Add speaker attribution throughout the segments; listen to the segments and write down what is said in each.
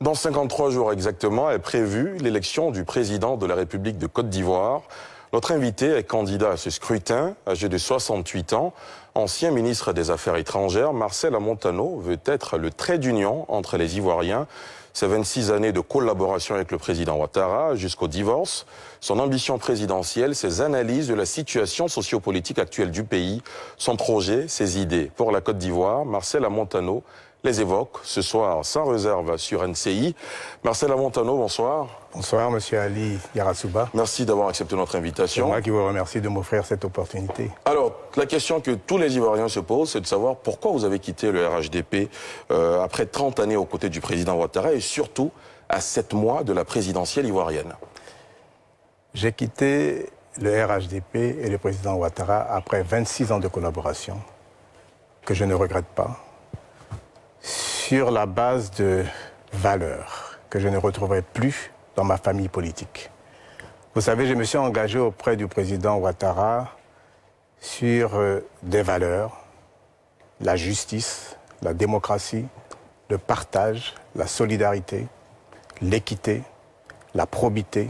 Speaker 1: Dans 53 jours exactement est prévue l'élection du président de la République de Côte d'Ivoire. Notre invité est candidat à ce scrutin, âgé de 68 ans. Ancien ministre des Affaires étrangères, Marcel Amontano veut être le trait d'union entre les Ivoiriens. Ses 26 années de collaboration avec le président Ouattara jusqu'au divorce, son ambition présidentielle, ses analyses de la situation sociopolitique actuelle du pays, son projet, ses idées pour la Côte d'Ivoire, Marcel Amontano les évoque ce soir sans réserve sur NCI. Marcel Amontano, bonsoir.
Speaker 2: Bonsoir, monsieur Ali Yarasuba.
Speaker 1: Merci d'avoir accepté notre invitation.
Speaker 2: C'est moi qui vous remercie de m'offrir cette opportunité.
Speaker 1: Alors, la question que tous les Ivoiriens se posent, c'est de savoir pourquoi vous avez quitté le RHDP après 30 années aux côtés du président Ouattara et surtout à 7 mois de la présidentielle ivoirienne.
Speaker 2: J'ai quitté le RHDP et le président Ouattara après 26 ans de collaboration, que je ne regrette pas, sur la base de valeurs que je ne retrouverai plus dans ma famille politique. Vous savez, je me suis engagé auprès du président Ouattara sur des valeurs, la justice, la démocratie, le partage, la solidarité, l'équité, la probité.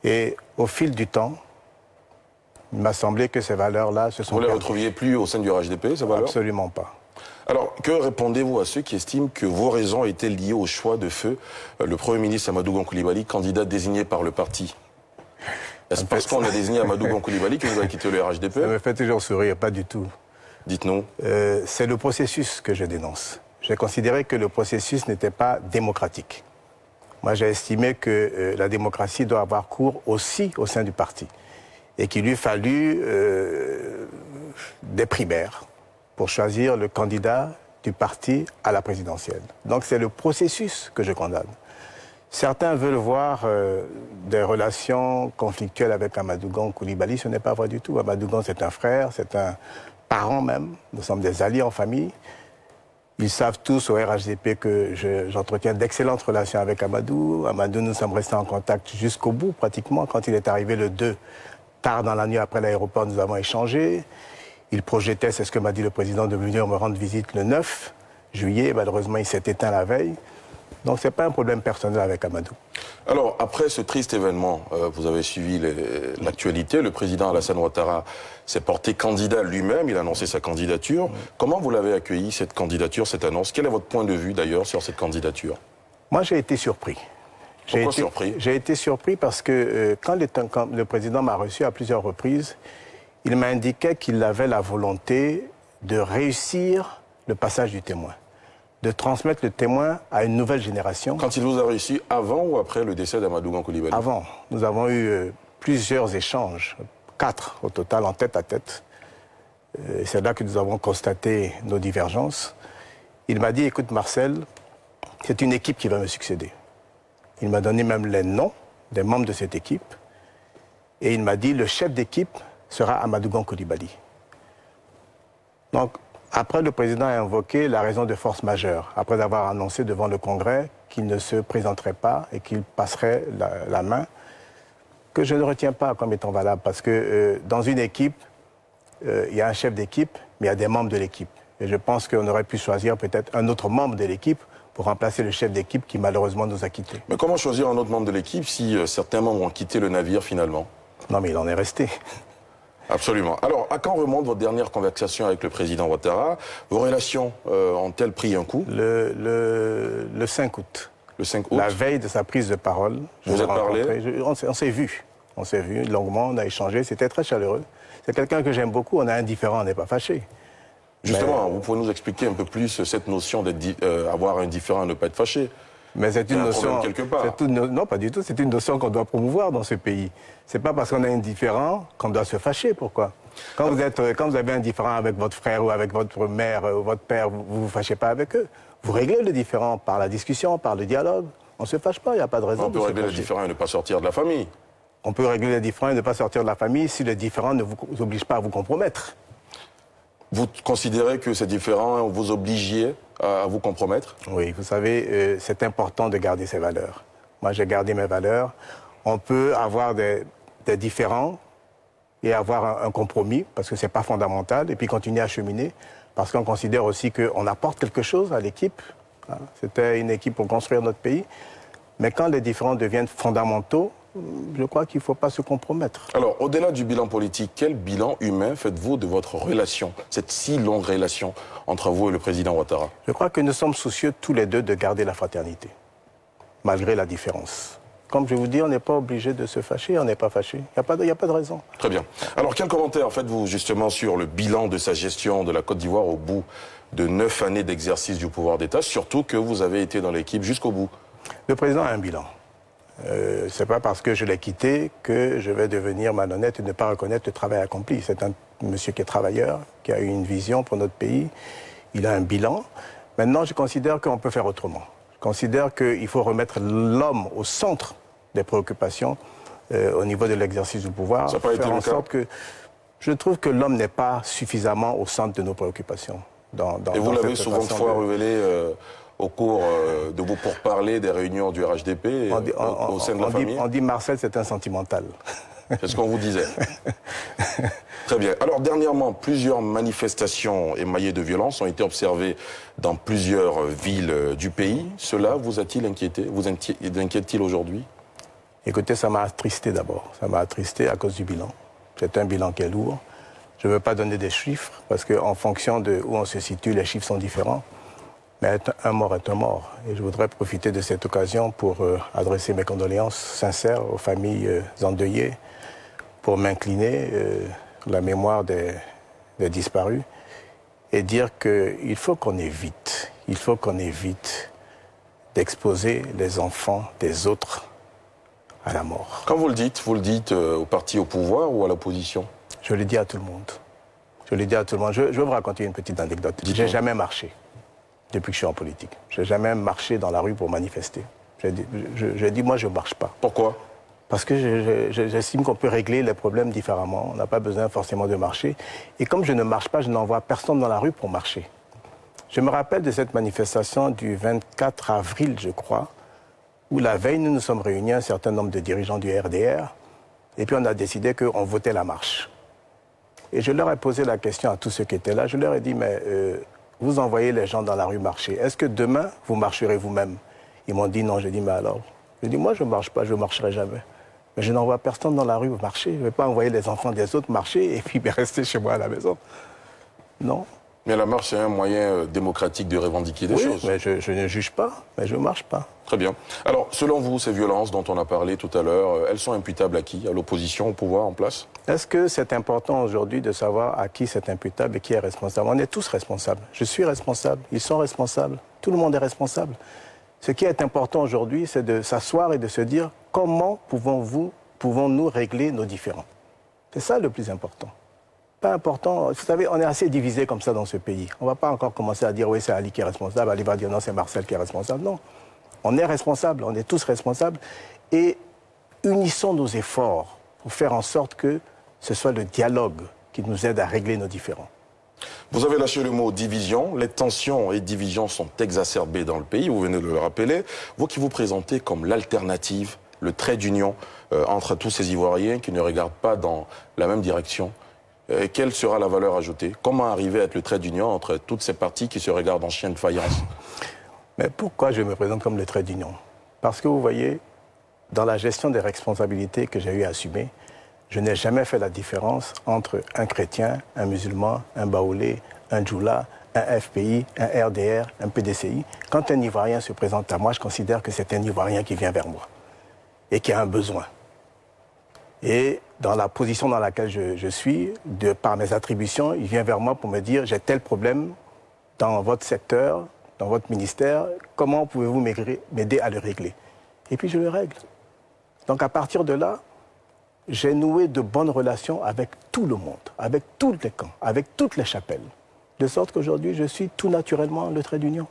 Speaker 2: Et au fil du temps, il m'a semblé que ces valeurs-là se sont...
Speaker 1: Vous ne les retrouviez plus au sein du RHDP, ces valeurs?
Speaker 2: Absolument pas. Alors,
Speaker 1: que répondez-vous à ceux qui estiment que vos raisons étaient liées au choix de feu le Premier ministre Amadou Gon Coulibaly, candidat désigné par le parti? Est-ce parce qu'on a désigné Amadou Gon Coulibaly que vous avez quitté le RHDP?
Speaker 2: Ça me fait toujours sourire, pas du tout.
Speaker 1: Dites-nous.
Speaker 2: C'est le processus que je dénonce. J'ai considéré que le processus n'était pas démocratique. Moi, j'ai estimé que la démocratie doit avoir cours aussi au sein du parti. Et qu'il lui fallut des primaires pour choisir le candidat du parti à la présidentielle. Donc c'est le processus que je condamne. Certains veulent voir des relations conflictuelles avec Amadou Gon Coulibaly. Ce n'est pas vrai du tout. Amadou Gon, c'est un frère, c'est un parent même. Nous sommes des alliés en famille. Ils savent tous au RHDP que j'entretiens d'excellentes relations avec Amadou. Amadou, nous sommes restés en contact jusqu'au bout, pratiquement. Quand il est arrivé le 2, tard dans la nuit après l'aéroport, nous avons échangé. Il projetait, c'est ce que m'a dit le président, de venir me rendre visite le 9 juillet. Malheureusement, il s'est éteint la veille. Donc, ce n'est pas un problème personnel avec Amadou.
Speaker 1: Alors, après ce triste événement, vous avez suivi l'actualité. Le président Alassane Ouattara s'est porté candidat lui-même. Il a annoncé sa candidature. Comment vous l'avez accueilli, cette candidature, cette annonce? Quel est votre point de vue, d'ailleurs, sur cette candidature?
Speaker 2: Moi, j'ai été surpris.
Speaker 1: Pourquoi surpris?
Speaker 2: J'ai été surpris parce que quand le président m'a reçu à plusieurs reprises, il m'a indiqué qu'il avait la volonté de réussir le passage du témoin, de transmettre le témoin à une nouvelle génération. Quand
Speaker 1: il vous a réussi, avant ou après le décès d'Amadou Gon Coulibaly?
Speaker 2: Avant. Nous avons eu plusieurs échanges, 4 au total, en tête à tête. C'est là que nous avons constaté nos divergences. Il m'a dit, écoute Marcel, c'est une équipe qui va me succéder. Il m'a donné même les noms des membres de cette équipe. Et il m'a dit, le chef d'équipe sera Amadou Gon Coulibaly. Donc, après, le président a invoqué la raison de force majeure, après avoir annoncé devant le Congrès qu'il ne se présenterait pas et qu'il passerait la main, que je ne retiens pas comme étant valable, parce que dans une équipe, il y a un chef d'équipe, mais il y a des membres de l'équipe. Et je pense qu'on aurait pu choisir peut-être un autre membre de l'équipe pour remplacer le chef d'équipe qui malheureusement nous a quittés.
Speaker 1: Mais comment choisir un autre membre de l'équipe si certains membres ont quitté le navire finalement?
Speaker 2: Non, mais il en est resté.
Speaker 1: Absolument. Alors, à quand remonte votre dernière conversation avec le président Ouattara? Vos relations ont-elles pris un coup?
Speaker 2: Le 5 août.
Speaker 1: Le 5 août?
Speaker 2: La veille de sa prise de parole.
Speaker 1: Vous êtes parlé?
Speaker 2: On s'est vu. On s'est vu longuement, on a échangé. C'était très chaleureux. C'est quelqu'un que j'aime beaucoup. On est indifférent, on n'est pas fâché.
Speaker 1: Justement, vous pouvez nous expliquer un peu plus cette notion d'avoir un différent et ne pas être fâché?
Speaker 2: Mais c'est une notion
Speaker 1: quelque part.
Speaker 2: Non, pas du tout. C'est une notion qu'on doit promouvoir dans ce pays. C'est pas parce qu'on est indifférent qu'on doit se fâcher. Pourquoi? Quand vous avez un différend avec votre frère ou avec votre mère ou votre père, vous vous fâchez pas avec eux. Vous réglez le différend par la discussion, par le dialogue. On se fâche pas. Il n'y a pas de raison.
Speaker 1: On peut régler le différend et ne pas sortir de la famille.
Speaker 2: On peut régler le différend et ne pas sortir de la famille si le différend ne vous oblige pas à vous compromettre.
Speaker 1: Vous considérez que ces différends vous obligiez à vous compromettre?
Speaker 2: Oui, vous savez, c'est important de garder ses valeurs. Moi, j'ai gardé mes valeurs. On peut avoir des différends et avoir un compromis, parce que ce n'est pas fondamental, et puis continuer à cheminer, parce qu'on considère aussi qu'on apporte quelque chose à l'équipe, Hein. C'était une équipe pour construire notre pays. Mais quand les différends deviennent fondamentaux, je crois qu'il ne faut pas se compromettre.
Speaker 1: Alors, au-delà du bilan politique, quel bilan humain faites-vous de votre relation, cette si longue relation entre vous et le président Ouattara?
Speaker 2: Je crois que nous sommes soucieux tous les deux de garder la fraternité, malgré la différence. Comme je vous dis, on n'est pas obligé de se fâcher, on n'est pas fâché. Il n'y a pas de raison.
Speaker 1: Très bien. Alors, quel commentaire faites-vous justement sur le bilan de sa gestion de la Côte d'Ivoire au bout de 9 années d'exercice du pouvoir d'État, surtout que vous avez été dans l'équipe jusqu'au bout?
Speaker 2: Le président a un bilan. Ce n'est pas parce que je l'ai quitté que je vais devenir malhonnête et ne pas reconnaître le travail accompli. C'est un monsieur qui est travailleur, qui a eu une vision pour notre pays. Il a un bilan. Maintenant, je considère qu'on peut faire autrement. Je considère qu'il faut remettre l'homme au centre des préoccupations au niveau de l'exercice du pouvoir.
Speaker 1: Ça n'a pas été le cas.
Speaker 2: Je trouve que l'homme n'est pas suffisamment au centre de nos préoccupations.
Speaker 1: Et vous l'avez souvent de fois révélé au cours de vos pourparlers des réunions du RHDP au sein de la famille.
Speaker 2: On dit Marcel, c'est un sentimental.
Speaker 1: C'est ce qu'on vous disait. Très bien. Alors, dernièrement, plusieurs manifestations émaillées de violence ont été observées dans plusieurs villes du pays. Cela vous a-t-il inquiété? Vous inquiète-t-il aujourd'hui?
Speaker 2: Écoutez, ça m'a attristé d'abord. Ça m'a attristé à cause du bilan. C'est un bilan qui est lourd. Je ne veux pas donner des chiffres, parce qu'en fonction de où on se situe, les chiffres sont différents. Mais un mort est un mort. Et je voudrais profiter de cette occasion pour adresser mes condoléances sincères aux familles endeuillées, pour m'incliner la mémoire des disparus et dire qu'il faut qu'on évite, d'exposer les enfants des autres à la mort.
Speaker 1: Quand vous le dites au parti au pouvoir ou à l'opposition?
Speaker 2: Je le dis à tout le monde. Je vais vous raconter une petite anecdote. Je n'ai jamais marché depuis que je suis en politique. Je n'ai jamais marché dans la rue pour manifester. J'ai dit, moi, je ne marche pas.
Speaker 1: Pourquoi?
Speaker 2: Parce que j'estime qu'on peut régler les problèmes différemment. On n'a pas besoin forcément de marcher. Et comme je ne marche pas, je n'envoie personne dans la rue pour marcher. Je me rappelle de cette manifestation du 24 avril, je crois, où la veille, nous nous sommes réunis, un certain nombre de dirigeants du RDR, et puis on a décidé qu'on votait la marche. Et je leur ai posé la question à tous ceux qui étaient là. Je leur ai dit, mais vous envoyez les gens dans la rue marcher. Est-ce que demain, vous marcherez vous-même? Ils m'ont dit non. J'ai dit, mais alors? J'ai dit, moi, je ne marche pas, je ne marcherai jamais. Mais je n'envoie personne dans la rue marcher. Je ne vais pas envoyer les enfants des autres marcher et puis rester chez moi à la maison. Non.
Speaker 1: Mais la marche, c'est un moyen démocratique de revendiquer des choses.
Speaker 2: Mais je ne juge pas, mais je ne marche pas.
Speaker 1: Très bien. Alors, selon vous, ces violences dont on a parlé tout à l'heure, elles sont imputables à qui? À l'opposition, au pouvoir en place?
Speaker 2: Est-ce que c'est important aujourd'hui de savoir à qui c'est imputable et qui est responsable? On est tous responsables. Je suis responsable, ils sont responsables, tout le monde est responsable. Ce qui est important aujourd'hui, c'est de s'asseoir et de se dire comment pouvons-nous régler nos différends. C'est ça le plus important. Pas important, vous savez, on est assez divisé comme ça dans ce pays. On ne va pas encore commencer à dire oui, c'est Ali qui est responsable, Ali va dire non, c'est Marcel qui est responsable. Non, on est responsable, on est tous responsables et unissons nos efforts pour faire en sorte que ce soit le dialogue qui nous aide à régler nos différends.
Speaker 1: Vous avez lâché le mot division. Les tensions et divisions sont exacerbées dans le pays, vous venez de le rappeler. Vous qui vous présentez comme l'alternative, le trait d'union entre tous ces Ivoiriens qui ne regardent pas dans la même direction. Quelle sera la valeur ajoutée? Comment arriver à être le trait d'union entre toutes ces parties qui se regardent en chien de faïence?
Speaker 2: Mais pourquoi je me présente comme le trait d'union? Parce que vous voyez, dans la gestion des responsabilités que j'ai eu à assumer, je n'ai jamais fait la différence entre un chrétien, un musulman, un baoulé, un djoula, un FPI, un RDR, un PDCI. Quand un Ivoirien se présente à moi, je considère que c'est un Ivoirien qui vient vers moi et qui a un besoin. Et dans la position dans laquelle je suis, par mes attributions, il vient vers moi pour me dire « j'ai tel problème dans votre secteur, dans votre ministère, comment pouvez-vous m'aider à le régler ?» Et puis je le règle. Donc à partir de là, j'ai noué de bonnes relations avec tout le monde, avec tous les camps, avec toutes les chapelles. De sorte qu'aujourd'hui, je suis tout naturellement le trait d'union.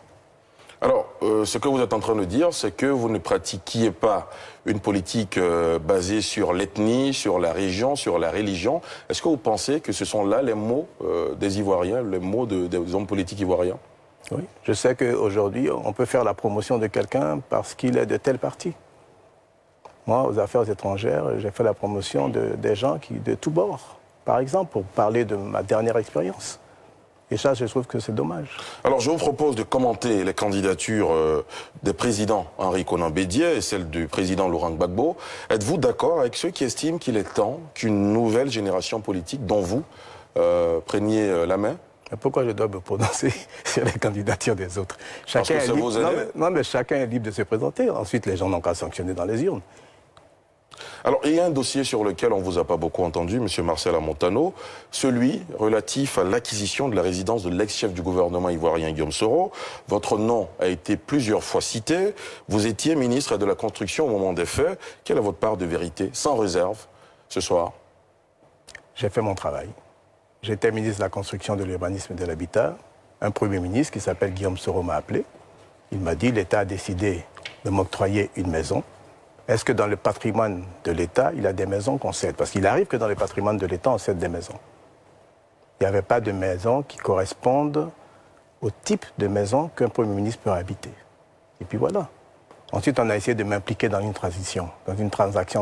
Speaker 1: Alors, ce que vous êtes en train de dire, c'est que vous ne pratiquiez pas une politique basée sur l'ethnie, sur la région, sur la religion. Est-ce que vous pensez que ce sont là les mots des Ivoiriens, les mots des hommes politiques ivoiriens?
Speaker 2: Oui, je sais qu'aujourd'hui, on peut faire la promotion de quelqu'un parce qu'il est de tel parti. Moi, aux affaires étrangères, j'ai fait la promotion des gens de tous bords. Par exemple, pour parler de ma dernière expérience. Et ça, je trouve que c'est dommage.
Speaker 1: Alors, je vous propose de commenter les candidatures des présidents Henri Konan Bédié et celle du président Laurent Gbagbo. Êtes-vous d'accord avec ceux qui estiment qu'il est temps qu'une nouvelle génération politique, dont vous, preniez la main?
Speaker 2: Pourquoi je dois me prononcer sur les candidatures des autres?
Speaker 1: Parce que ça vous aide.
Speaker 2: Non, mais chacun est libre de se présenter. Ensuite, les gens n'ont qu'à sanctionner dans les urnes.
Speaker 1: Alors, il y a un dossier sur lequel on ne vous a pas beaucoup entendu, M. Marcel Montano, celui relatif à l'acquisition de la résidence de l'ex-chef du gouvernement ivoirien Guillaume Soro. Votre nom a été plusieurs fois cité. Vous étiez ministre de la Construction au moment des faits. Quelle est votre part de vérité, sans réserve, ce soir?
Speaker 2: J'ai fait mon travail. J'étais ministre de la Construction, de l'Urbanisme et de l'Habitat. Un Premier ministre qui s'appelle Guillaume Soro m'a appelé. Il m'a dit, l'État a décidé de m'octroyer une maison. Est-ce que dans le patrimoine de l'État, il y a des maisons qu'on cède? Parce qu'il arrive que dans le patrimoine de l'État, on cède des maisons. Il n'y avait pas de maisons qui correspondent au type de maison qu'un Premier ministre peut habiter. Et puis voilà. Ensuite, on a essayé de m'impliquer dans une transaction,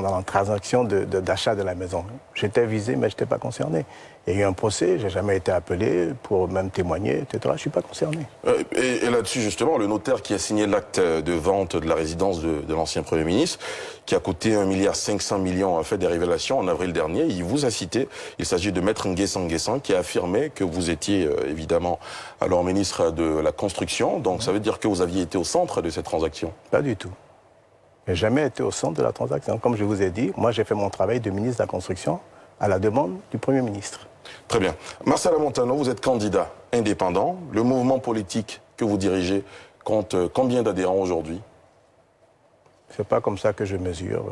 Speaker 2: dans la transaction d'achat de la maison. J'étais visé, mais je n'étais pas concerné. Il y a eu un procès, je n'ai jamais été appelé pour même témoigner, etc. Je ne suis pas concerné.
Speaker 1: Et là-dessus, justement, le notaire qui a signé l'acte de vente de la résidence de l'ancien Premier ministre, qui a coûté 1,5 milliard, a fait des révélations en avril dernier. Il vous a cité, il s'agit de Maître Nguessan qui a affirmé que vous étiez, évidemment, alors ministre de la Construction. Donc ça veut dire que vous aviez été au centre de cette transaction?
Speaker 2: Pas du tout. Je n'ai jamais été au centre de la transaction. Comme je vous ai dit, moi j'ai fait mon travail de ministre de la Construction à la demande du Premier ministre.
Speaker 1: Très bien. Marcel Montano, vous êtes candidat indépendant. Le mouvement politique que vous dirigez compte combien d'adhérents aujourd'hui?
Speaker 2: Ce n'est pas comme ça que je mesure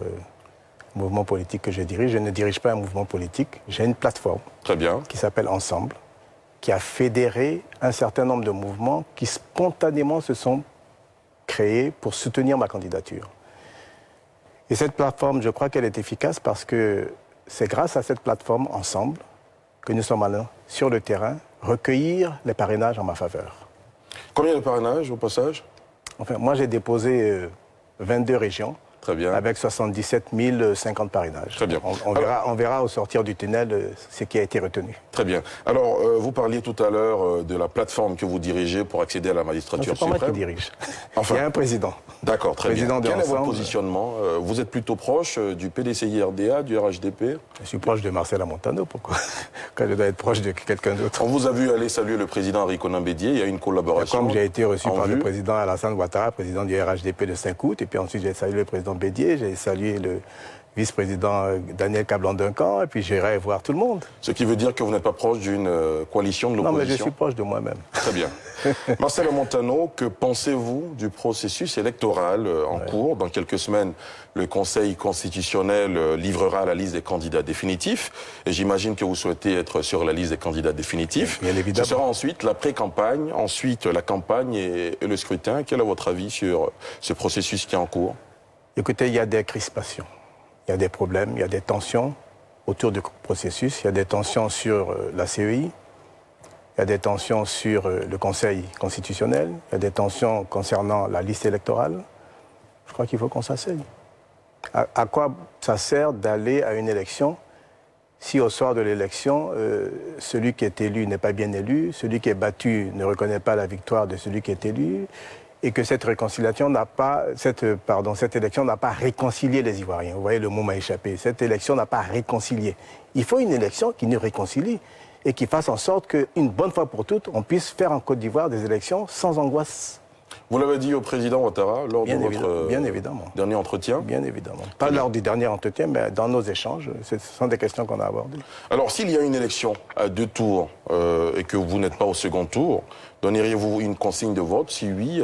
Speaker 2: le mouvement politique que je dirige. Je ne dirige pas un mouvement politique. J'ai une plateforme.
Speaker 1: Très bien.
Speaker 2: Qui s'appelle Ensemble, qui a fédéré un certain nombre de mouvements qui spontanément se sont créés pour soutenir ma candidature. Et cette plateforme, je crois qu'elle est efficace parce que c'est grâce à cette plateforme Ensemble que nous sommes allés sur le terrain recueillir les parrainages en ma faveur.
Speaker 1: Combien de parrainages au passage?
Speaker 2: Enfin, moi j'ai déposé 22 régions.
Speaker 1: Très bien.
Speaker 2: Avec 77 050 parrainages.
Speaker 1: Très bien.
Speaker 2: On verra au sortir du tunnel ce qui a été retenu.
Speaker 1: Très bien. Alors, vous parliez tout à l'heure de la plateforme que vous dirigez pour accéder à la magistrature suprême.
Speaker 2: C'est pas moi qui dirige.
Speaker 1: Enfin,
Speaker 2: il y a un président.
Speaker 1: D'accord, très bien. Quel est votre positionnement? Vous êtes plutôt proche du PDCI-RDA, du RHDP?
Speaker 2: Je suis proche de Marcel Montano, pourquoi? Quand je dois être proche de quelqu'un d'autre.
Speaker 1: On vous a vu aller saluer le président Henri Konan Bédié, il y a une collaboration.
Speaker 2: Comme j'ai été reçu par le président Alassane Ouattara, président du RHDP de Saint-Août, et puis ensuite j'ai salué le président Bédié, j'ai salué le vice-président Daniel Kablan-Duncan, et puis j'irai voir tout le monde.
Speaker 1: Ce qui veut dire que vous n'êtes pas proche d'une coalition de l'opposition?
Speaker 2: Non, mais je suis proche de moi-même.
Speaker 1: Très bien. Marcel Montano, que pensez-vous du processus électoral en cours? Dans quelques semaines, le Conseil constitutionnel livrera la liste des candidats définitifs, et j'imagine que vous souhaitez être sur la liste des candidats définitifs.
Speaker 2: Bien évidemment.
Speaker 1: Ce sera ensuite la pré-campagne, ensuite la campagne et le scrutin. Quel est votre avis sur ce processus qui est en cours?
Speaker 2: Écoutez, il y a des crispations, il y a des problèmes, il y a des tensions autour du processus, il y a des tensions sur la CEI, il y a des tensions sur le Conseil constitutionnel, il y a des tensions concernant la liste électorale. Je crois qu'il faut qu'on s'asseye. À quoi ça sert d'aller à une élection si au soir de l'élection, celui qui est élu n'est pas bien élu, celui qui est battu ne reconnaît pas la victoire de celui qui est élu, et que cette élection n'a pas réconcilié les Ivoiriens. Vous voyez, le mot m'a échappé. Cette élection n'a pas réconcilié. Il faut une élection qui nous réconcilie et qui fasse en sorte qu'une bonne fois pour toutes, on puisse faire en Côte d'Ivoire des élections sans angoisse.
Speaker 1: Vous l'avez dit au président Ouattara lors de votre dernier entretien?
Speaker 2: Bien évidemment. Pas lors du dernier entretien, mais dans nos échanges. Ce sont des questions qu'on a abordées.
Speaker 1: Alors, s'il y a une élection à 2 tours et que vous n'êtes pas au second tour, donneriez-vous une consigne de vote? Si oui,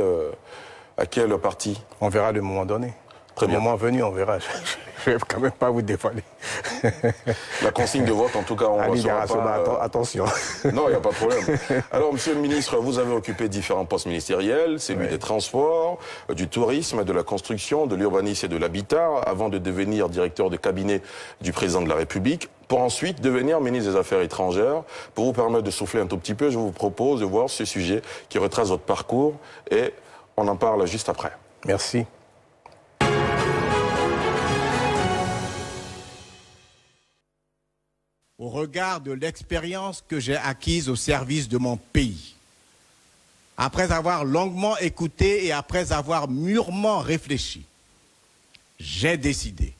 Speaker 1: à quel parti?
Speaker 2: On verra le moment donné.
Speaker 1: Très bien.
Speaker 2: Le moment venu, on verra. Je ne vais quand même pas vous dévoiler.
Speaker 1: La consigne de vote, en tout cas, on ne recevra pas...
Speaker 2: Attention.
Speaker 1: Non, il n'y a pas de problème. Alors, monsieur le ministre, vous avez occupé différents postes ministériels, celui des transports, du tourisme, de la construction, de l'urbanisme et de l'habitat, avant de devenir directeur de cabinet du président de la République, pour ensuite devenir ministre des Affaires étrangères. Pour vous permettre de souffler un tout petit peu, je vous propose de voir ce sujet qui retrace votre parcours et on en parle juste après.
Speaker 2: Merci.
Speaker 3: au regard de l'expérience que j'ai acquise au service de mon pays. Après avoir longuement écouté et après avoir mûrement réfléchi, j'ai décidé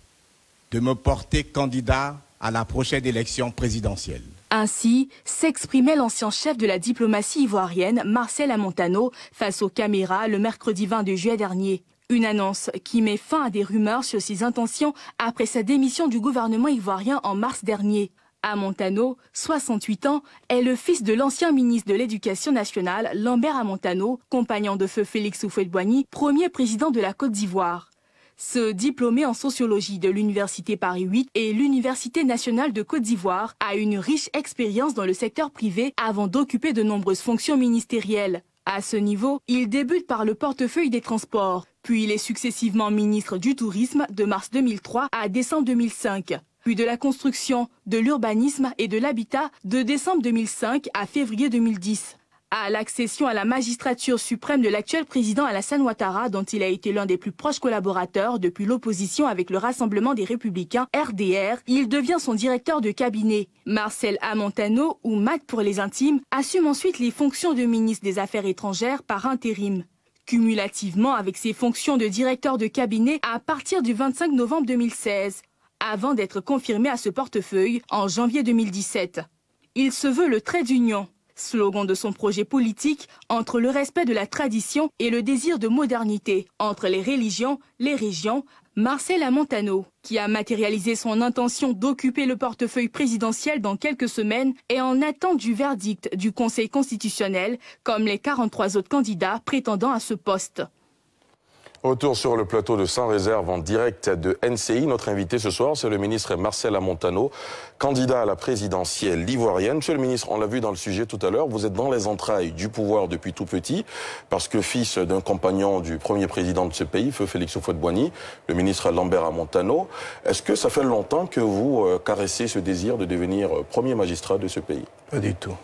Speaker 3: de me porter candidat à la prochaine élection présidentielle.
Speaker 4: Ainsi s'exprimait l'ancien chef de la diplomatie ivoirienne, Marcel Amontano, face aux caméras le mercredi 22 juillet dernier. Une annonce qui met fin à des rumeurs sur ses intentions après sa démission du gouvernement ivoirien en mars dernier. Amontano, 68 ans, est le fils de l'ancien ministre de l'Éducation nationale, Lambert Amontano, compagnon de feu Félix Houphouët-Boigny, premier président de la Côte d'Ivoire. Ce diplômé en sociologie de l'Université Paris 8 et l'Université nationale de Côte d'Ivoire a une riche expérience dans le secteur privé avant d'occuper de nombreuses fonctions ministérielles. À ce niveau, il débute par le portefeuille des transports, puis il est successivement ministre du Tourisme de mars 2003 à décembre 2005, puis de la construction, de l'urbanisme et de l'habitat de décembre 2005 à février 2010. À l'accession à la magistrature suprême de l'actuel président Alassane Ouattara, dont il a été l'un des plus proches collaborateurs depuis l'opposition avec le Rassemblement des Républicains, RDR, il devient son directeur de cabinet. Marcel Amontano, ou Matt pour les intimes, assume ensuite les fonctions de ministre des Affaires étrangères par intérim. Cumulativement avec ses fonctions de directeur de cabinet à partir du 25 novembre 2016, avant d'être confirmé à ce portefeuille en janvier 2017. Il se veut le trait d'union, slogan de son projet politique, entre le respect de la tradition et le désir de modernité, entre les religions, les régions. Marcel Amontano, qui a matérialisé son intention d'occuper le portefeuille présidentiel dans quelques semaines, est en attente du verdict du Conseil constitutionnel, comme les 43 autres candidats prétendant à ce poste.
Speaker 1: Retour sur le plateau de Sans Réserve en direct de NCI. Notre invité ce soir, c'est le ministre Marcel Amontano, candidat à la présidentielle ivoirienne. Monsieur le ministre, on l'a vu dans le sujet tout à l'heure, vous êtes dans les entrailles du pouvoir depuis tout petit, parce que fils d'un compagnon du premier président de ce pays, feu Félix Houphouët-Boigny, le ministre Lambert Amontano. Est-ce que ça fait longtemps que vous caressez ce désir de devenir premier magistrat de ce pays?
Speaker 2: Pas du tout.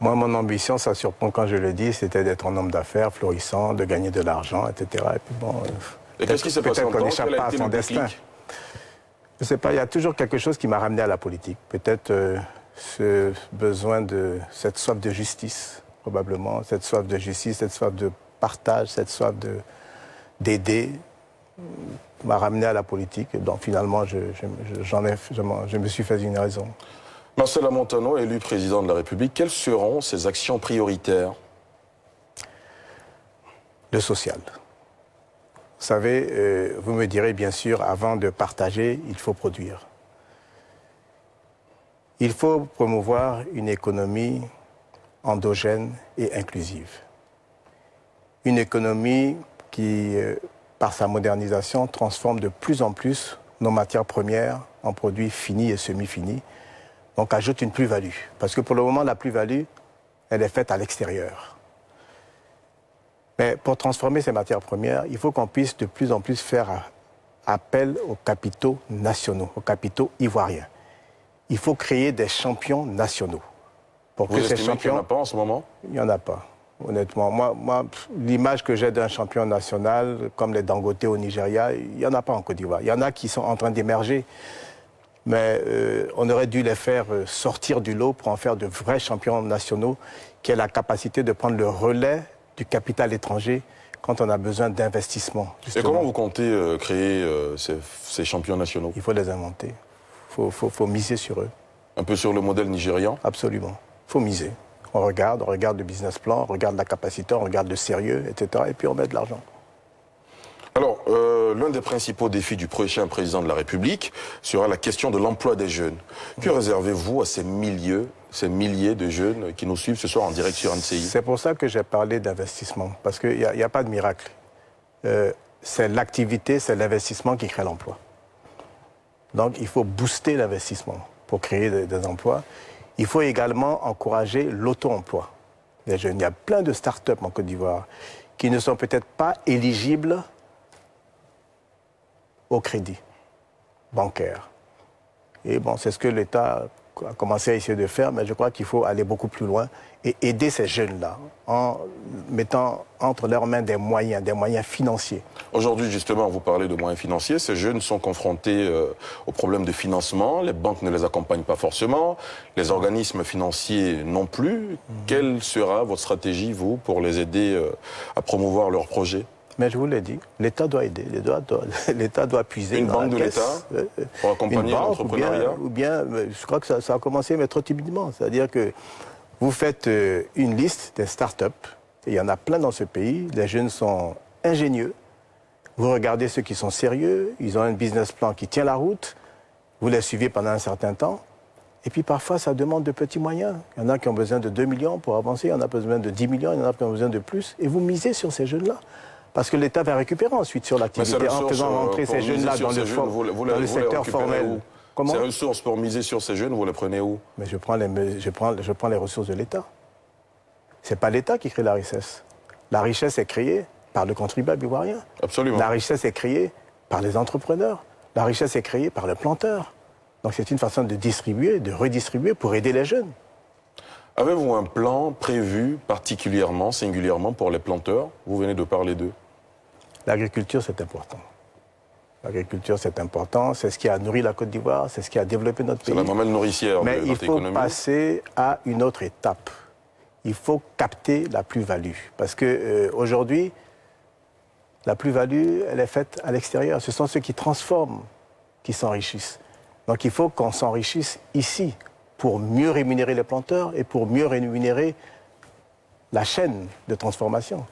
Speaker 2: Moi, mon ambition, ça surprend quand je le dis, c'était d'être un homme d'affaires florissant, de gagner de l'argent, etc. Et puis bon,
Speaker 1: qu'est-ce qui s'est passé
Speaker 2: qu'on n'échappe pas à son destin. Je ne sais pas, il y a toujours quelque chose qui m'a ramené à la politique. Peut-être ce besoin de cette soif de justice, probablement. Cette soif de justice, cette soif de partage, cette soif d'aider m'a ramené à la politique. Et donc finalement, je me suis fait une raison.
Speaker 1: Marcel Amontano, élu président de la République, quelles seront ses actions prioritaires?
Speaker 2: Le social. Vous savez, vous me direz bien sûr, avant de partager, il faut produire. Il faut promouvoir une économie endogène et inclusive. Une économie qui, par sa modernisation, transforme de plus en plus nos matières premières en produits finis et semi-finis. Donc ajoute une plus-value. Parce que pour le moment, la plus-value, elle est faite à l'extérieur. Mais pour transformer ces matières premières, il faut qu'on puisse de plus en plus faire appel aux capitaux nationaux, aux capitaux ivoiriens. Il faut créer des champions nationaux.
Speaker 1: Pour que ces champions... qu'il n'y en a pas en ce moment?
Speaker 2: Il n'y en a pas, honnêtement. Moi l'image que j'ai d'un champion national, comme les Dangote au Nigeria, il n'y en a pas en Côte d'Ivoire. Il y en a qui sont en train d'émerger. Mais on aurait dû les faire sortir du lot pour en faire de vrais champions nationaux qui aient la capacité de prendre le relais du capital étranger quand on a besoin d'investissement.
Speaker 1: Et comment vous comptez créer ces champions nationaux?
Speaker 2: Il faut les inventer. Il faut miser sur eux.
Speaker 1: Un peu sur le modèle nigérian?
Speaker 2: Absolument. Il faut miser. On regarde le business plan, on regarde la capacité, on regarde le sérieux, etc. Et puis on met de l'argent.
Speaker 1: Alors, l'un des principaux défis du prochain président de la République sera la question de l'emploi des jeunes. Que réservez-vous à ces milliers de jeunes qui nous suivent ce soir en direct sur NCI?
Speaker 2: C'est pour ça que j'ai parlé d'investissement, parce qu'il n'y a pas de miracle. C'est l'activité, c'est l'investissement qui crée l'emploi. Donc, il faut booster l'investissement pour créer des emplois. Il faut également encourager l'auto-emploi des jeunes. Il y a plein de start-up en Côte d'Ivoire qui ne sont peut-être pas éligibles au crédit bancaire. Et bon, c'est ce que l'État a commencé à essayer de faire, mais je crois qu'il faut aller beaucoup plus loin et aider ces jeunes-là en mettant entre leurs mains des moyens financiers.
Speaker 1: Aujourd'hui, justement, vous parlez de moyens financiers. Ces jeunes sont confrontés aux problèmes de financement. Les banques ne les accompagnent pas forcément. Les organismes financiers non plus. Quelle sera votre stratégie, vous, pour les aider à promouvoir leurs projets?
Speaker 2: Mais je vous l'ai dit, l'État doit aider, l'État doit puiser.
Speaker 1: Une banque de l'État pour accompagner l'entrepreneuriat?
Speaker 2: Ou bien, je crois que ça a commencé, mais trop timidement. C'est-à-dire que vous faites une liste des start-up, et il y en a plein dans ce pays, les jeunes sont ingénieux, vous regardez ceux qui sont sérieux, ils ont un business plan qui tient la route, vous les suivez pendant un certain temps, et puis parfois ça demande de petits moyens. Il y en a qui ont besoin de 2 millions pour avancer, il y en a besoin de 10 millions, il y en a qui ont besoin de plus, et vous misez sur ces jeunes-là. Parce que l'État va récupérer ensuite sur l'activité en faisant rentrer ces jeunes-là dans le secteur formel.
Speaker 1: Ces ressources pour miser sur ces jeunes, vous les prenez où?
Speaker 2: Mais je prends les ressources de l'État. Ce n'est pas l'État qui crée la richesse. La richesse est créée par le contribuable ivoirien.
Speaker 1: Absolument.
Speaker 2: La richesse est créée par les entrepreneurs. La richesse est créée par le planteur. Donc c'est une façon de distribuer, de redistribuer pour aider les jeunes.
Speaker 1: Avez-vous un plan prévu particulièrement, singulièrement pour les planteurs? Vous venez de parler d'eux.
Speaker 2: L'agriculture, c'est important. L'agriculture, c'est important. C'est ce qui a nourri la Côte d'Ivoire, c'est ce qui a développé notre pays.
Speaker 1: C'est la mamelle nourricière de notre économie.
Speaker 2: Mais il faut passer à une autre étape. Il faut capter la plus-value. Parce qu'aujourd'hui, la plus-value, elle est faite à l'extérieur. Ce sont ceux qui transforment qui s'enrichissent. Donc il faut qu'on s'enrichisse ici pour mieux rémunérer les planteurs et pour mieux rémunérer la chaîne de transformation.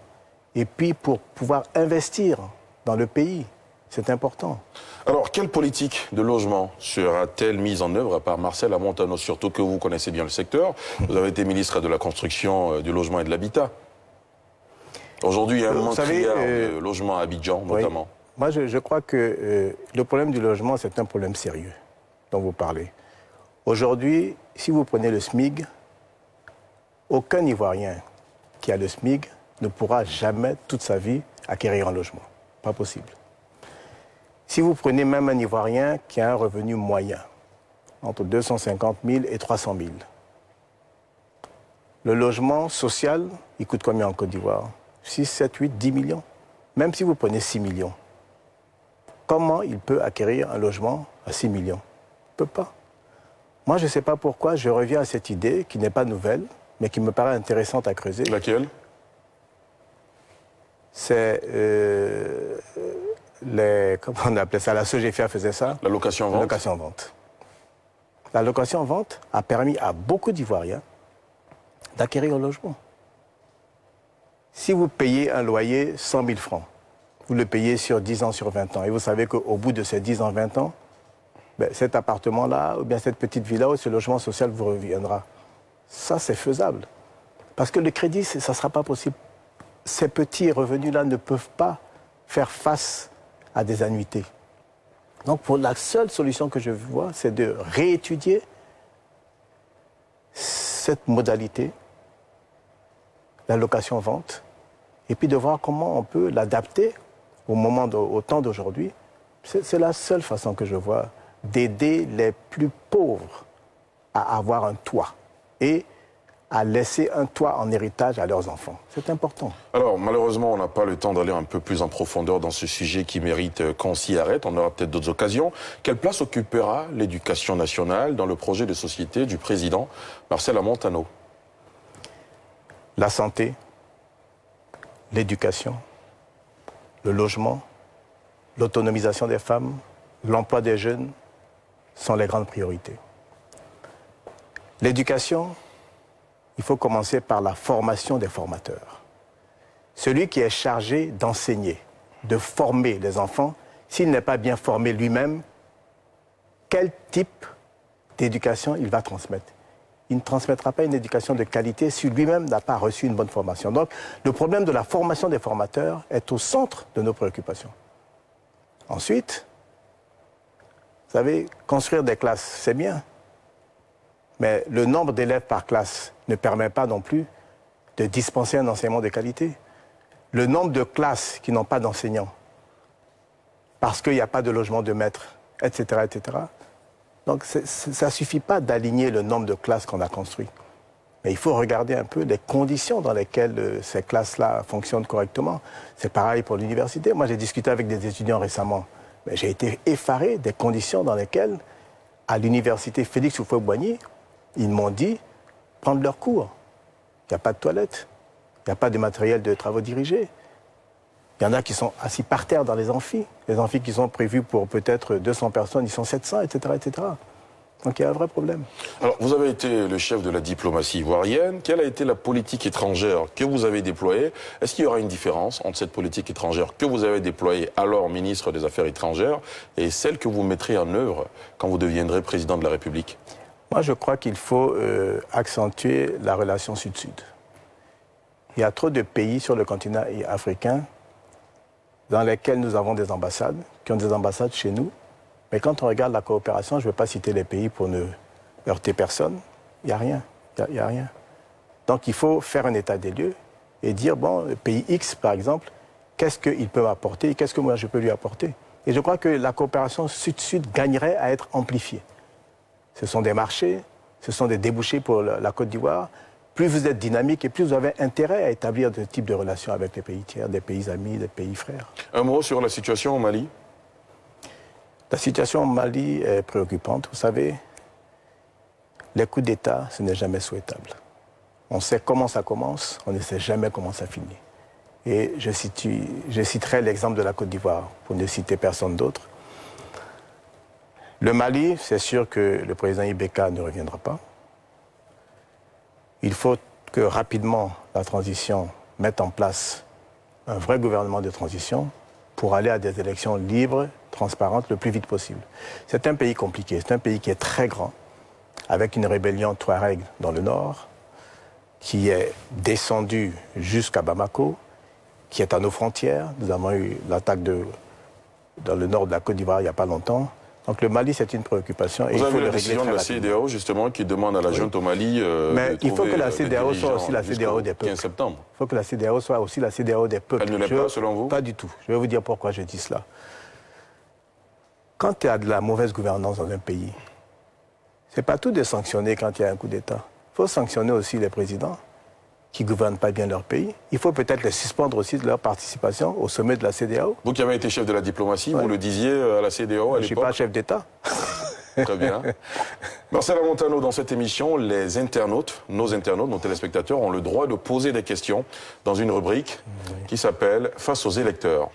Speaker 2: Et puis pour pouvoir investir dans le pays, c'est important.
Speaker 1: Alors, quelle politique de logement sera-t-elle mise en œuvre par Marcel Amontano, surtout que vous connaissez bien le secteur? Vous avez été ministre de la Construction, du Logement et de l'Habitat. Aujourd'hui, il y a un manque de logement à Abidjan, notamment.
Speaker 2: Oui. Moi, je crois que le problème du logement, c'est un problème sérieux dont vous parlez. Aujourd'hui, si vous prenez le SMIG, aucun Ivoirien qui a le SMIG ne pourra jamais, toute sa vie, acquérir un logement. Pas possible. Si vous prenez même un Ivoirien qui a un revenu moyen, entre 250 000 et 300 000, le logement social, il coûte combien en Côte d'Ivoire? 6, 7, 8, 10 millions. Même si vous prenez 6 millions, comment il peut acquérir un logement à 6 millions? Il ne peut pas. Moi, je ne sais pas pourquoi je reviens à cette idée qui n'est pas nouvelle, mais qui me paraît intéressante à creuser.
Speaker 1: Laquelle?
Speaker 2: C'est comment on appelait ça? La SOGEFIA faisait ça.
Speaker 1: La location-vente.
Speaker 2: La location-vente. La location-vente a permis à beaucoup d'Ivoiriens d'acquérir un logement. Si vous payez un loyer 100 000 francs, vous le payez sur 10 ans, sur 20 ans, et vous savez qu'au bout de ces 10 ans, 20 ans, cet appartement-là, ou bien cette petite villa ou ce logement social vous reviendra. Ça, c'est faisable. Parce que le crédit, ça ne sera pas possible. Ces petits revenus-là ne peuvent pas faire face à des annuités. Donc, la seule solution que je vois, c'est de réétudier cette modalité, la location-vente, et puis de voir comment on peut l'adapter au temps d'aujourd'hui. C'est la seule façon que je vois d'aider les plus pauvres à avoir un toit et à laisser un toit en héritage à leurs enfants. C'est important.
Speaker 1: Alors, malheureusement, on n'a pas le temps d'aller un peu plus en profondeur dans ce sujet qui mérite qu'on s'y arrête. On aura peut-être d'autres occasions. Quelle place occupera l'éducation nationale dans le projet de société du président Marcel Amontano?
Speaker 2: La santé, l'éducation, le logement, l'autonomisation des femmes, l'emploi des jeunes sont les grandes priorités. L'éducation, il faut commencer par la formation des formateurs. Celui qui est chargé d'enseigner, de former les enfants, s'il n'est pas bien formé lui-même, quel type d'éducation il va transmettre? Il ne transmettra pas une éducation de qualité si lui-même n'a pas reçu une bonne formation. Donc, le problème de la formation des formateurs est au centre de nos préoccupations. Ensuite, vous savez, construire des classes, c'est bien. Mais le nombre d'élèves par classe ne permet pas non plus de dispenser un enseignement de qualité. Le nombre de classes qui n'ont pas d'enseignants, parce qu'il n'y a pas de logement de maître, etc., Donc ça ne suffit pas d'aligner le nombre de classes qu'on a construit. Mais il faut regarder un peu les conditions dans lesquelles ces classes-là fonctionnent correctement. C'est pareil pour l'université. Moi, j'ai discuté avec des étudiants récemment. Mais j'ai été effaré des conditions dans lesquelles, à l'université Félix Houphouët-Boigny, ils m'ont dit prendre leurs cours. Il n'y a pas de toilettes, il n'y a pas de matériel de travaux dirigés. Il y en a qui sont assis par terre dans les amphis. Les amphis qui sont prévus pour peut-être 200 personnes, ils sont 700, etc., etc. Donc il y a un vrai problème.
Speaker 1: Alors, vous avez été le chef de la diplomatie ivoirienne. Quelle a été la politique étrangère que vous avez déployée? Est-ce qu'il y aura une différence entre cette politique étrangère que vous avez déployée alors ministre des Affaires étrangères et celle que vous mettrez en œuvre quand vous deviendrez président de la République?
Speaker 2: Moi, je crois qu'il faut accentuer la relation sud-sud. Il y a trop de pays sur le continent africain dans lesquels nous avons des ambassades, qui ont des ambassades chez nous. Mais quand on regarde la coopération, je ne vais pas citer les pays pour ne heurter personne, il n'y a rien. Il y a rien. Donc il faut faire un état des lieux et dire, bon, le pays X, par exemple, qu'est-ce qu'il peut m'apporter et qu'est-ce que moi je peux lui apporter. Et je crois que la coopération sud-sud gagnerait à être amplifiée. Ce sont des marchés, ce sont des débouchés pour la Côte d'Ivoire. Plus vous êtes dynamique et plus vous avez intérêt à établir ce type de relations avec les pays tiers, des pays amis, des pays frères.
Speaker 1: Un mot sur la situation au Mali?
Speaker 2: La situation au Mali est préoccupante. Vous savez, les coups d'État, ce n'est jamais souhaitable. On sait comment ça commence, on ne sait jamais comment ça finit. Et je citerai l'exemple de la Côte d'Ivoire, pour ne citer personne d'autre. Le Mali, c'est sûr que le président Ibeka ne reviendra pas. Il faut que rapidement la transition mette en place un vrai gouvernement de transition pour aller à des élections libres, transparentes, le plus vite possible. C'est un pays compliqué, c'est un pays qui est très grand, avec une rébellion Touareg dans le nord, qui est descendue jusqu'à Bamako, qui est à nos frontières. Nous avons eu l'attaque dans le nord de la Côte d'Ivoire il n'y a pas longtemps. Donc le Mali, c'est une préoccupation.
Speaker 1: Vous avez la décision de la CEDEAO, justement, qui demande à la junte au Mali
Speaker 2: mais il faut que la CEDEAO soit aussi la CEDEAO des peuples.
Speaker 1: 15 septembre.
Speaker 2: Il faut que la CEDEAO soit aussi la CEDEAO des peuples.
Speaker 1: Elle ne l'est pas, selon vous?
Speaker 2: Pas du tout. Je vais vous dire pourquoi je dis cela. Quand il y a de la mauvaise gouvernance dans un pays, ce n'est pas tout de sanctionner quand il y a un coup d'État. Il faut sanctionner aussi les présidents qui ne gouvernent pas bien leur pays. Il faut peut-être les suspendre aussi de leur participation au sommet de la CEDEAO.
Speaker 1: Vous qui avez été chef de la diplomatie, vous le disiez à la CEDEAO à l'époque?
Speaker 2: Je ne suis pas chef d'État.
Speaker 1: Très bien. Marcel Amontano, dans cette émission, les internautes, nos téléspectateurs, ont le droit de poser des questions dans une rubrique qui s'appelle « Face aux électeurs ».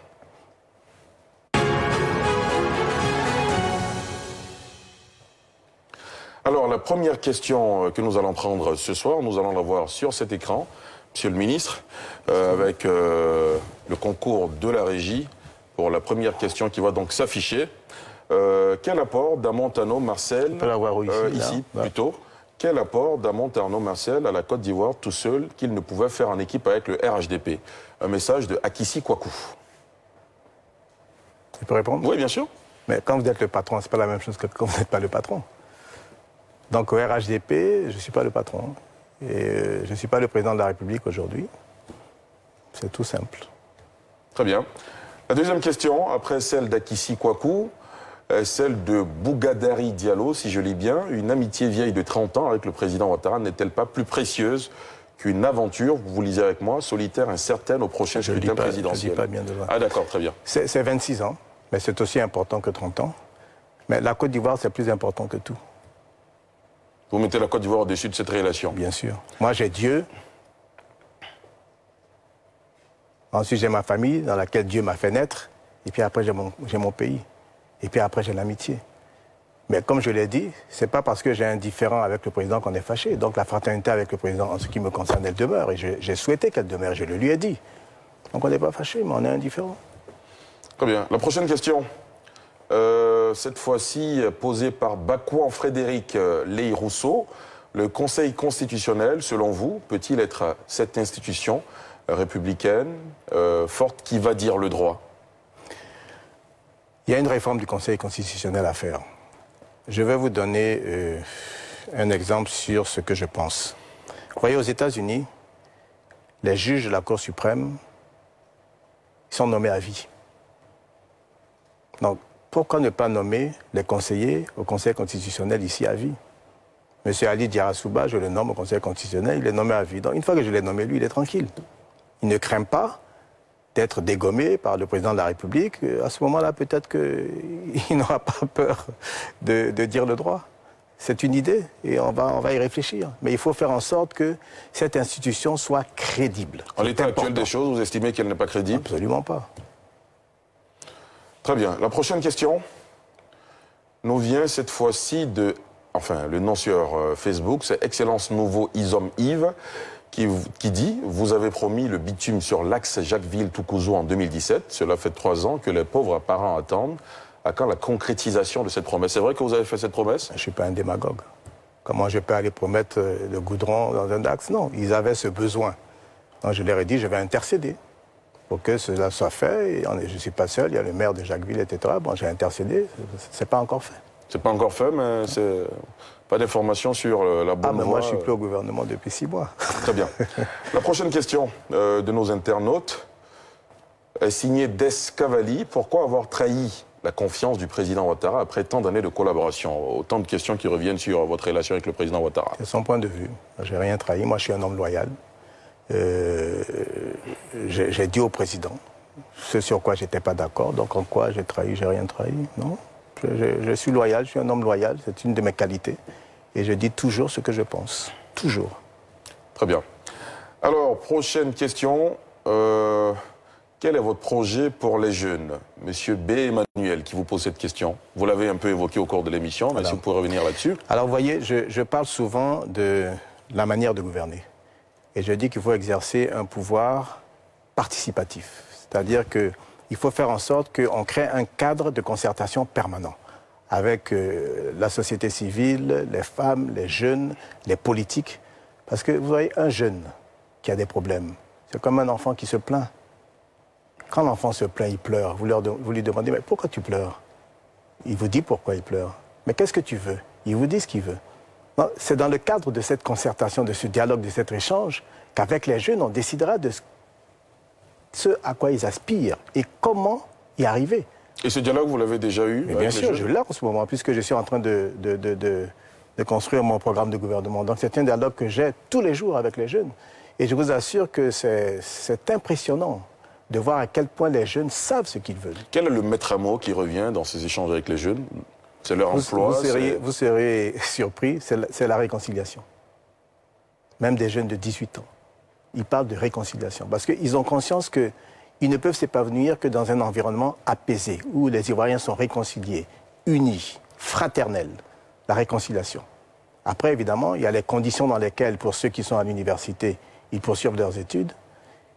Speaker 1: Alors, la première question que nous allons prendre ce soir, nous allons la voir sur cet écran, Monsieur le ministre, avec le concours de la régie pour la première question qui va donc s'afficher. Quel apport d'Amontano Marcel, ici plutôt, quel apport d'Amontano Marcel à la Côte d'Ivoire tout seul qu'il ne pouvait faire en équipe avec le RHDP? Un message de Akissi Kwaku.
Speaker 2: Tu peux répondre?
Speaker 1: Oui, bien sûr.
Speaker 2: Mais quand vous êtes le patron, c'est pas la même chose que quand vous n'êtes pas le patron. Donc au RHDP, je ne suis pas le patron. Et je ne suis pas le président de la République aujourd'hui. C'est tout simple.
Speaker 1: Très bien. La deuxième question, après celle d'Akissi Kwaku, celle de Bougadari Diallo, si je lis bien. Une amitié vieille de 30 ans avec le président Ouattara n'est-elle pas plus précieuse qu'une aventure, vous lisez avec moi, solitaire, incertaine au prochain scrutin présidentiel?
Speaker 2: Je ne dis pas bien de loin.
Speaker 1: Ah d'accord, très bien.
Speaker 2: C'est 26 ans, mais c'est aussi important que 30 ans. Mais la Côte d'Ivoire, c'est plus important que tout.
Speaker 1: Vous mettez la Côte d'Ivoire au-dessus de cette relation?
Speaker 2: Bien sûr. Moi, j'ai Dieu. Ensuite, j'ai ma famille dans laquelle Dieu m'a fait naître. Et puis après, j'ai mon pays. Et puis après, j'ai l'amitié. Mais comme je l'ai dit, ce n'est pas parce que j'ai un différend avec le président qu'on est fâché. Donc la fraternité avec le président, en ce qui me concerne, elle demeure. Et j'ai souhaité qu'elle demeure, je le lui ai dit. Donc on n'est pas fâché, mais on est indifférent.
Speaker 1: Très bien. La prochaine question, cette fois-ci posée par Bakouan Frédéric Ley-Rousseau. Le Conseil constitutionnel, selon vous, peut-il être cette institution républicaine, forte, qui va dire le droit?
Speaker 2: Il y a une réforme du Conseil constitutionnel à faire. Je vais vous donner un exemple sur ce que je pense. Vous voyez, aux États-Unis, les juges de la Cour suprême sont nommés à vie. Donc, pourquoi ne pas nommer les conseillers au Conseil constitutionnel ici à vie? Monsieur Ali Diarra-Souba, je le nomme au Conseil constitutionnel, il est nommé à vie. Donc une fois que je l'ai nommé, lui, il est tranquille. Il ne craint pas d'être dégommé par le président de la République. À ce moment-là, peut-être qu'il n'aura pas peur de dire le droit. C'est une idée et on va y réfléchir. Mais il faut faire en sorte que cette institution soit crédible.
Speaker 1: En l'état actuel des choses, vous estimez qu'elle n'est pas crédible?
Speaker 2: Absolument pas.
Speaker 1: Très bien. La prochaine question nous vient cette fois-ci de... Enfin, le nom sur Facebook, c'est Excellence Nouveau Isom Yves, qui dit « Vous avez promis le bitume sur l'axe Jacquesville-Toukouzou en 2017. Cela fait 3 ans que les pauvres parents attendent. À quand la concrétisation de cette promesse ?» C'est vrai que vous avez fait cette promesse? Je
Speaker 2: ne suis pas un démagogue. Comment je peux aller promettre le goudron dans un axe? Non, ils avaient ce besoin. Donc je leur ai dit, je vais intercéder pour que cela soit fait. Et je ne suis pas seul, il y a le maire de Jacquesville, etc. Bon, j'ai intercédé, ce n'est pas encore fait.
Speaker 1: C'est pas encore fait, mais c'est pas d'informations sur la bonne voie.
Speaker 2: Mais moi, je suis plus au gouvernement depuis 6 mois.
Speaker 1: Très bien. La prochaine question de nos internautes est signée Des Cavalli. Pourquoi avoir trahi la confiance du président Ouattara après tant d'années de collaboration? Autant de questions qui reviennent sur votre relation avec le président Ouattara.
Speaker 2: C'est son point de vue. Je n'ai rien trahi. Moi, je suis un homme loyal. J'ai dit au président ce sur quoi je n'étais pas d'accord. Donc, en quoi j'ai trahi? J'ai rien trahi. Non. Je suis loyal, je suis un homme loyal, c'est une de mes qualités. Et je dis toujours ce que je pense. Toujours.
Speaker 1: Très bien. Alors, prochaine question. Quel est votre projet pour les jeunes? Monsieur B. Emmanuel qui vous pose cette question. Vous l'avez un peu évoqué au cours de l'émission, mais si vous pouvez revenir là-dessus.
Speaker 2: Alors, vous voyez, je parle souvent de la manière de gouverner. Et je dis qu'il faut exercer un pouvoir participatif. C'est-à-dire que il faut faire en sorte qu'on crée un cadre de concertation permanent avec la société civile, les femmes, les jeunes, les politiques. Parce que vous voyez, un jeune qui a des problèmes, c'est comme un enfant qui se plaint. Quand l'enfant se plaint, il pleure. Vous lui demandez, mais pourquoi tu pleures? Il vous dit pourquoi il pleure. Mais qu'est-ce que tu veux? Il vous dit ce qu'il veut. C'est dans le cadre de cette concertation, de ce dialogue, de cet échange, qu'avec les jeunes, on décidera de ce à quoi ils aspirent et comment y arriver.
Speaker 1: Et ce dialogue, vous l'avez déjà eu?
Speaker 2: Bien sûr, je l'ai en ce moment, puisque je suis en train de construire mon programme de gouvernement. Donc c'est un dialogue que j'ai tous les jours avec les jeunes. Et je vous assure que c'est impressionnant de voir à quel point les jeunes savent ce qu'ils veulent.
Speaker 1: Quel est le maître à mot qui revient dans ces échanges avec les jeunes? C'est leur emploi?
Speaker 2: Vous serez surpris, c'est la réconciliation. Même des jeunes de 18 ans. Ils parlent de réconciliation. Parce qu'ils ont conscience qu'ils ne peuvent s'épanouir que dans un environnement apaisé, où les Ivoiriens sont réconciliés, unis, fraternels. La réconciliation. Après, évidemment, il y a les conditions dans lesquelles, pour ceux qui sont à l'université, ils poursuivent leurs études.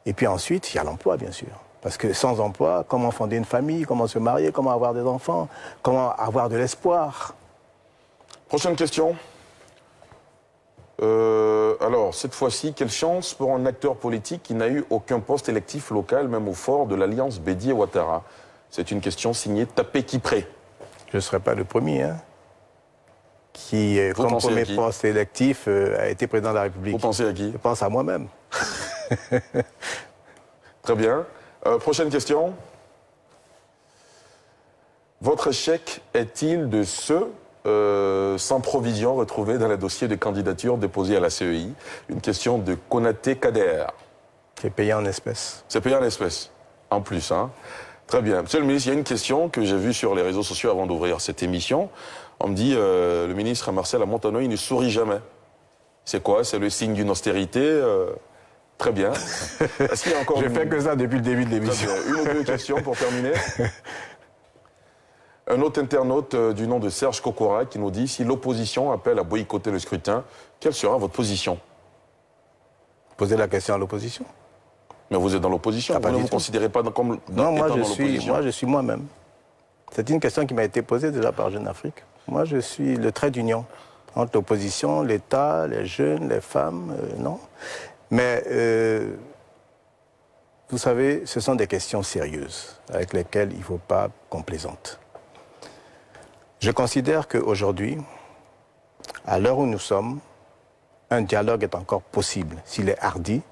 Speaker 2: Et puis ensuite, il y a l'emploi, bien sûr. Parce que sans emploi, comment fonder une famille, comment se marier, comment avoir des enfants, comment avoir de l'espoir?
Speaker 1: Prochaine question. Alors, cette fois-ci, quelle chance pour un acteur politique qui n'a eu aucun poste électif local, même au fort de l'alliance Bédié-Ouattara? C'est une question signée Tapé Kipré.
Speaker 2: Je ne serai pas le premier, hein, qui, comme premier poste électif, a été président de la République.
Speaker 1: Vous pensez à qui?
Speaker 2: Je pense à moi-même.
Speaker 1: Très bien. Prochaine question. Votre chèque est-il de ceux sans provision retrouvés dans les dossiers de candidature déposés à la CEI? Une question de Konaté Kader.
Speaker 2: C'est payé en espèces.
Speaker 1: C'est payé en espèces, en plus, hein. Très bien. Monsieur le ministre, il y a une question que j'ai vue sur les réseaux sociaux avant d'ouvrir cette émission. On me dit, le ministre Marcel Amontano, il ne sourit jamais. C'est quoi? C'est le signe d'une austérité Très bien. Est-ce qu'il y a encore
Speaker 2: Je fais que ça depuis le début de l'émission.
Speaker 1: Une ou deux questions pour terminer. Un autre internaute du nom de Serge Kokora qui nous dit « Si l'opposition appelle à boycotter le scrutin, quelle sera votre position ?»
Speaker 2: Posez la question à l'opposition.
Speaker 1: Mais vous êtes dans l'opposition, vous ne vous considérez pas comme
Speaker 2: non, moi je suis moi-même. C'est une question qui m'a été posée déjà par Jeune Afrique. Moi je suis le trait d'union entre l'opposition, l'État, les jeunes, les femmes, non. Mais vous savez, ce sont des questions sérieuses avec lesquelles il ne faut pas qu'on plaisante. Je considère qu'aujourd'hui, à l'heure où nous sommes, un dialogue est encore possible s'il est hardi.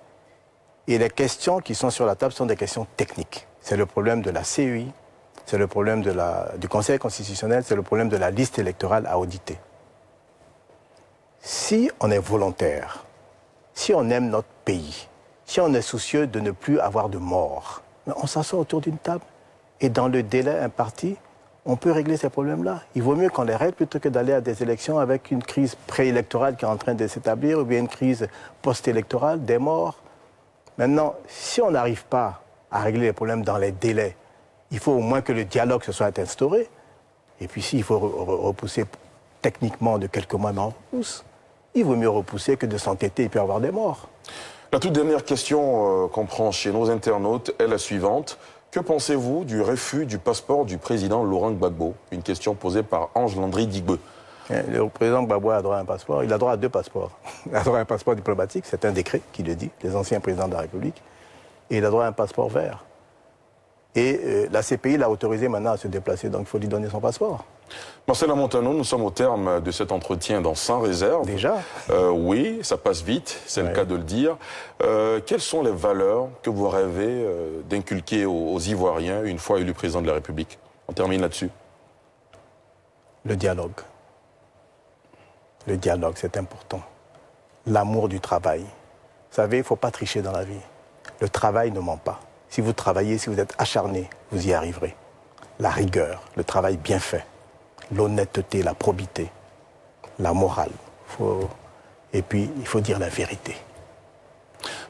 Speaker 2: Et les questions qui sont sur la table sont des questions techniques. C'est le problème de la CEI, c'est le problème du Conseil constitutionnel, c'est le problème de la liste électorale à auditer. Si on est volontaire, si on aime notre pays, si on est soucieux de ne plus avoir de morts, on s'assoit autour d'une table et dans le délai imparti, on peut régler ces problèmes-là. Il vaut mieux qu'on les règle plutôt que d'aller à des élections avec une crise préélectorale qui est en train de s'établir ou bien une crise post-électorale, des morts. Maintenant, si on n'arrive pas à régler les problèmes dans les délais, il faut au moins que le dialogue se soit instauré. Et puis s'il faut repousser techniquement de quelques mois, mais on repousse. Il vaut mieux repousser que de s'entêter et puis avoir des morts.
Speaker 1: La toute dernière question qu'on prend chez nos internautes est la suivante. Que pensez-vous du refus du passeport du président Laurent Gbagbo? Une question posée par Ange Landry Digbe.
Speaker 2: Le président Gbagbo a droit à un passeport. Il a droit à 2 passeports. Il a droit à un passeport diplomatique, c'est un décret qui le dit, les anciens présidents de la République. Et il a droit à un passeport vert. Et la CPI l'a autorisé maintenant à se déplacer, donc il faut lui donner son passeport.
Speaker 1: Marcel Amontano, nous sommes au terme de cet entretien dans Sans Réserve.
Speaker 2: Déjà
Speaker 1: Oui, ça passe vite, c'est le cas de le dire. Quelles sont les valeurs que vous rêvez d'inculquer aux Ivoiriens une fois élu président de la République? On termine là-dessus.
Speaker 2: Le dialogue. Le dialogue, c'est important. L'amour du travail. Vous savez, il ne faut pas tricher dans la vie. Le travail ne ment pas. Si vous travaillez, si vous êtes acharné, vous y arriverez. La rigueur, le travail bien fait, l'honnêteté, la probité, la morale. Et puis, il faut dire la vérité.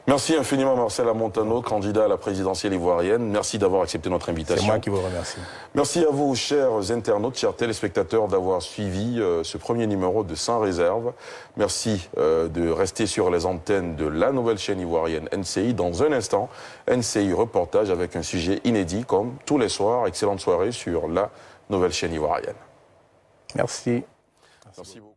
Speaker 1: Merci infiniment Marcel Amontano, candidat à la présidentielle ivoirienne. Merci d'avoir accepté notre invitation.
Speaker 2: C'est moi qui vous remercie.
Speaker 1: Merci à vous, chers internautes, chers téléspectateurs, d'avoir suivi ce premier numéro de Sans Réserve. Merci de rester sur les antennes de la nouvelle chaîne ivoirienne NCI. Dans un instant, NCI Reportage avec un sujet inédit comme tous les soirs. Excellente soirée sur la nouvelle chaîne ivoirienne.
Speaker 2: Merci.
Speaker 1: Merci beaucoup.